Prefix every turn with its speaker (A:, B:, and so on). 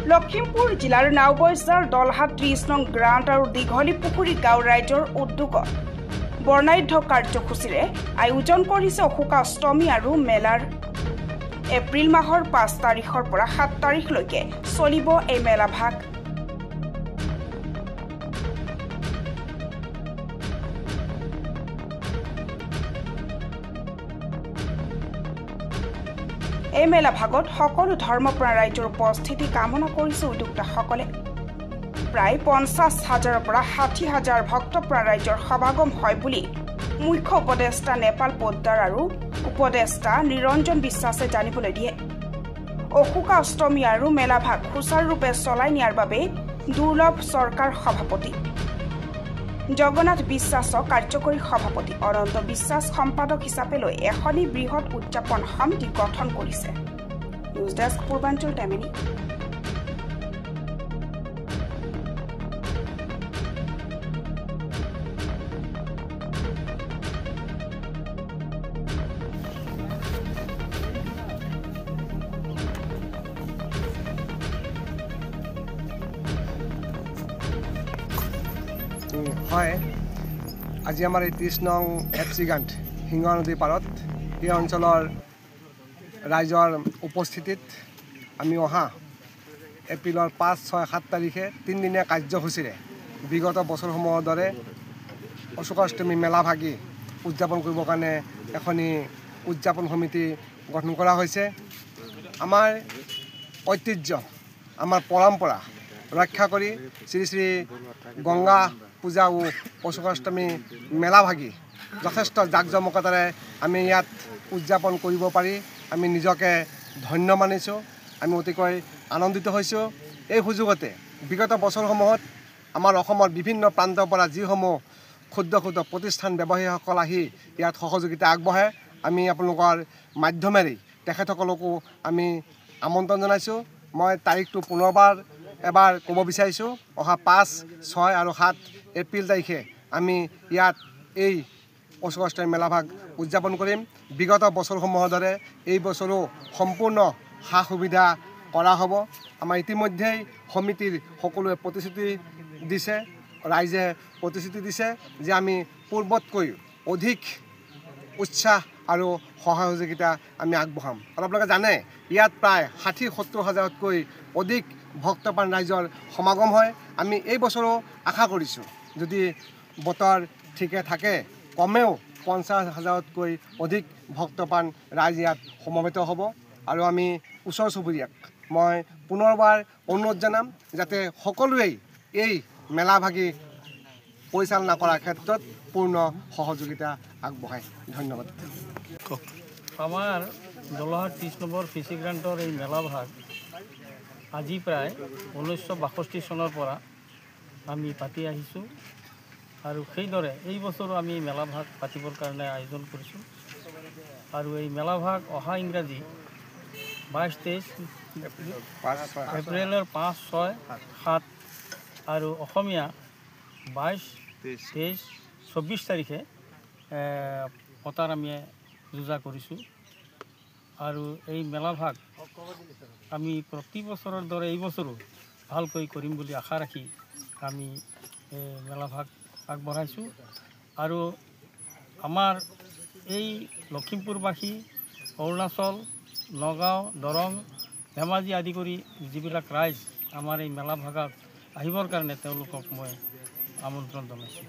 A: লখিমপুৰ জিলাৰ নাওবৈচাৰ দলহাট 30 নং গ্ৰাণ্ট আৰু দীঘলী পুখুৰী গাঁও ৰাইজৰ উদ্যোগত বৰ্ণাঢ্য কাৰ্যসূচীৰে আয়োজন কৰিছে অশোকাষ্টমী আৰু মেলাৰ এপ্ৰিল মাহৰ 5 তাৰিখৰ পৰা 7 তাৰিখলৈকে চলিব এই মেলাভাগ। এই মেলা ভাগত সকলো ধৰ্মপ্ৰাণ ৰাইজৰ উপস্থিতি কামনা কৰিছে উদ্যোক্তাসকলে। প্ৰায় 50,000ৰ পৰা 60,000 ভক্তপ্ৰাণ ৰাইজৰ সমাগম হয় বুলি মুখ্য উপদেষ্টা নেপাল পোদ্দাৰ আৰু উপদেষ্টা নিৰঞ্জন বিশ্বাসে জানিবলৈ দিয়ে। অশোকাষ্টমী আৰু মেলাভাগ সুচাৰুৰূপে চলাই নিয়াৰ বাবে দুৰ্লভ চৰকাৰ সভাপতি জগন্নাথ বিশ্বাসক কাৰ্যকৰী সভাপতি অনন্ত বিশ্বাস সম্পাদক হিচাপে লৈ এখনি বৃহৎ উদযাপন সমিতি গঠন কৰিছে। নিউজ ডেস্ক পূৰ্বাঞ্চল টাইমিনী।
B: হয়, আজি আমাৰ এই 30 নং FC গ্ৰাণ্ট সিংহ নদীৰ পাৰত এই অঞ্চলৰ ৰাইজৰ উপস্থিতিত আমি অহা এপ্ৰিলৰ 5, 6, 7 তাৰিখে 3 দিনীয়া কাৰ্যসূচীৰে বিগত বছৰসমূহৰ দৰে অশোকাষ্টমী মেলা ভাগি উদযাপন কৰিবৰ কাৰণে এখনি উদযাপন সমিতি গঠন কৰা হৈছে। আমাৰ ঐতিহ্য, আমাৰ পৰম্পৰা ৰক্ষা কৰি শ্ৰী শ্ৰী গংগা পূজা ও অশোকাষ্টমী মেলা ভাগি যথেষ্ট জাকজমকতাৰে আমি ইয়াত উদযাপন কৰিব পাৰি আমি নিজকে ধন্য মানিছোঁ। আমি অতিকৈ আনন্দিত হৈছোঁ। এই সুযোগতে বিগত বছৰসমূহত আমাৰ অসমৰ বিভিন্ন প্ৰান্তৰ পৰা যিসমূহ ক্ষুদ্ৰ ক্ষুদ্ৰ প্ৰতিষ্ঠান ব্যৱসায়ীসকল আহি ইয়াত সহযোগিতা আগবঢ়ায়, আমি আপোনালোকৰ মাধ্যমেৰে তেখেতসকলকো আমি আমন্ত্ৰণ জনাইছোঁ। মই তাৰিখটো পুনৰবাৰ এবাৰ ক'ব বিচাৰিছোঁ। অহা 5, 6 আৰু 7 এপ্ৰিল তাৰিখে আমি ইয়াত এই অশোকাষ্টমী মেলাভাগ উদযাপন কৰিম। বিগত বছৰসমূহৰ দৰে এই বছৰো সম্পূৰ্ণ সা সুবিধা কৰা হ'ব। আমাৰ ইতিমধ্যেই সমিতিৰ সকলোৱে প্ৰতিশ্ৰুতি দিছে, ৰাইজে প্ৰতিশ্ৰুতি দিছে যে আমি পূৰ্বতকৈ অধিক উৎসাহ আৰু সহায় সহযোগিতা আমি আগবঢ়াম। আপোনালোকে জানে ইয়াত প্ৰায় 60-70 হাজাৰতকৈ অধিক ভক্তপ্ৰাণ ৰাইজৰ সমাগম হয়। আমি এই বছৰো আশা কৰিছোঁ যদি বতৰ ঠিকে থাকে কমেও 50 হাজাৰতকৈ অধিক ভক্তপ্ৰাণ ৰাইজ ইয়াত সমবেত হ'ব। আৰু আমি ওচৰ চুবুৰীয়াক মই পুনৰবাৰ অনুৰোধ জনাম যাতে সকলোৱেই এই মেলা ভাগি পৰিচালনা কৰাৰ ক্ষেত্ৰত পূৰ্ণ সহযোগিতা আগবঢ়ায়। ধন্যবাদ।
C: আমাৰ দলহাট 30 নম্বৰ ফিচি গ্ৰাণ্টৰ এই মেলাভাগ আজি প্ৰায় 1962 চনৰ পৰা আমি পাতি আহিছোঁ আৰু সেইদৰে এই বছৰো আমি মেলাভাগ পাতিবৰ কাৰণে আয়োজন কৰিছোঁ। আৰু এই মেলাভাগ অহা ইংৰাজী 22-23 এপ্ৰিলৰ 5, 6, 7 আৰু অসমীয়া 22, 23, 24 তাৰিখে পতাৰ আমি যোজা কৰিছোঁ। আৰু এই মেলাভাগ আমি প্ৰতি বছৰৰ দৰে এই বছৰো ভালকৈ কৰিম বুলি আশা ৰাখি আমি মেলাভাগ আগবঢ়াইছোঁ। আৰু আমাৰ এই লখিমপুৰবাসী, অৰুণাচল, নগাঁও, দৰং, ধেমাজি আদি কৰি যিবিলাক ৰাইজ আমাৰ এই মেলাভাগত আহিবৰ কাৰণে তেওঁলোকক মই আমন্ত্ৰণ জনাইছোঁ।